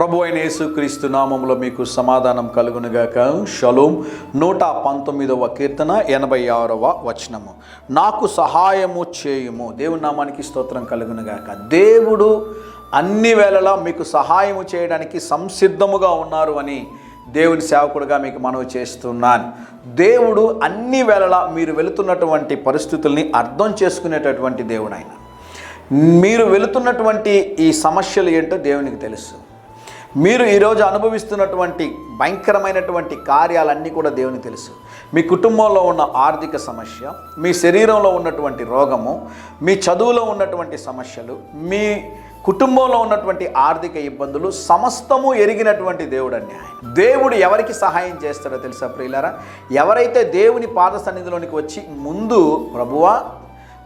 ప్రభు అయిన యేసుక్రీస్తు నామములో మీకు సమాధానం కలుగునుగాక. షలోం. 119వ కీర్తన 86వ వచనము. నాకు సహాయము చేయుము. దేవుని నామానికి స్తోత్రం కలుగునుగాక. దేవుడు అన్ని వేళలా మీకు సహాయము చేయడానికి సంసిద్ధముగా ఉన్నారు అని దేవుని సేవకుడిగా మీకు మనవి చేస్తున్నాను. దేవుడు అన్ని వేళలా మీరు వెళుతున్నటువంటి పరిస్థితుల్ని అర్థం చేసుకునేటటువంటి దేవుడు ఆయన. మీరు వెళుతున్నటువంటి ఈ సమస్యలు ఏంటో దేవునికి తెలుసు. మీరు ఈరోజు అనుభవిస్తున్నటువంటి భయంకరమైనటువంటి కార్యాలన్నీ కూడా దేవునికి తెలుసు. మీ కుటుంబంలో ఉన్న ఆర్థిక సమస్య, మీ శరీరంలో ఉన్నటువంటి రోగము, మీ చదువులో ఉన్నటువంటి సమస్యలు, మీ కుటుంబంలో ఉన్నటువంటి ఆర్థిక ఇబ్బందులు సమస్తము ఎరిగినటువంటి దేవుడు అండి ఆయన. దేవుడు ఎవరికి సహాయం చేస్తాడో తెలుసా ప్రియులారా? ఎవరైతే దేవుని పాద సన్నిధిలోనికి వచ్చి ముందు ప్రభువా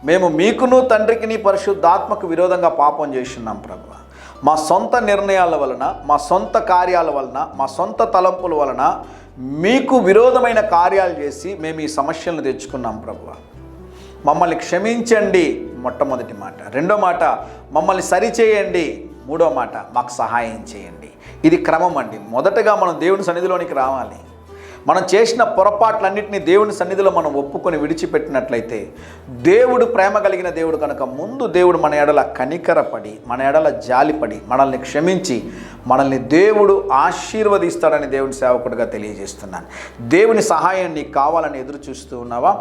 మేము మీకును తండ్రికిని పరిశుద్ధాత్మకు విరోధంగా పాపం చేస్తున్నాం ప్రభువా, మా సొంత నిర్ణయాల వలన, మా సొంత కార్యాల వలన, మా సొంత తలంపుల వలన మీకు విరోధమైన కార్యాలు చేసి మేము ఈ సమస్యలను తెచ్చుకున్నాం ప్రభువా, మమ్మల్ని క్షమించండి. మొట్టమొదటి మాట. రెండో మాట, మమ్మల్ని సరిచేయండి. మూడో మాట, మాకు సహాయం చేయండి. ఇది క్రమం అండి. మొదటగా మనం దేవుని సన్నిధిలోనికి రావాలి. మనం చేసిన పొరపాట్లన్నింటినీ దేవుని సన్నిధిలో మనం ఒప్పుకొని విడిచిపెట్టినట్లయితే, దేవుడు ప్రేమ కలిగిన దేవుడు కనుక ముందు దేవుడు మన ఎడల కనికరపడి, మన ఎడల జాలిపడి, మనల్ని క్షమించి మనల్ని దేవుడు ఆశీర్వదిస్తాడని దేవుని సేవకుడిగా తెలియజేస్తున్నాను. దేవుని సహాయం నీకు కావాలని ఎదురు చూస్తూ ఉన్నావా?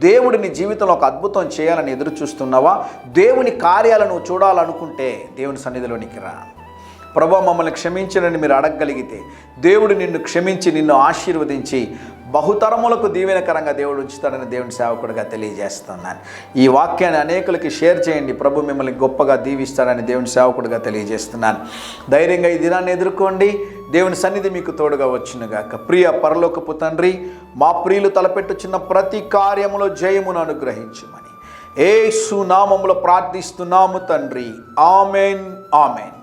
దేవుడు నీ జీవితంలో ఒక అద్భుతం చేయాలని ఎదురు చూస్తున్నావా? దేవుని కార్యాలను చూడాలనుకుంటే దేవుని సన్నిధిలోనికి రా. ప్రభువా మమ్మల్ని క్షమించడని మీరు అడగగలిగితే దేవుడు నిన్ను క్షమించి నిన్ను ఆశీర్వదించి బహుతరములకు దీవెనకరంగా దేవుడు ఉంచుతాడని దేవుని సేవకుడిగా తెలియజేస్తున్నాను. ఈ వాక్యాన్ని అనేకులకి షేర్ చేయండి. ప్రభు మిమ్మల్ని గొప్పగా దీవిస్తాడని దేవుని సేవకుడిగా తెలియజేస్తున్నాను. ధైర్యంగా ఈ దినాన్ని ఎదుర్కోండి. దేవుని సన్నిధి మీకు తోడుగా వచ్చునుగాక. ప్రియ పరలోకపు తండ్రి, మా ప్రియులు తలపెట్టుచున్న ప్రతి కార్యములో జయమును అనుగ్రహించుమని యేసు నామములో ప్రార్థిస్తున్నాము తండ్రి. Amen, amen.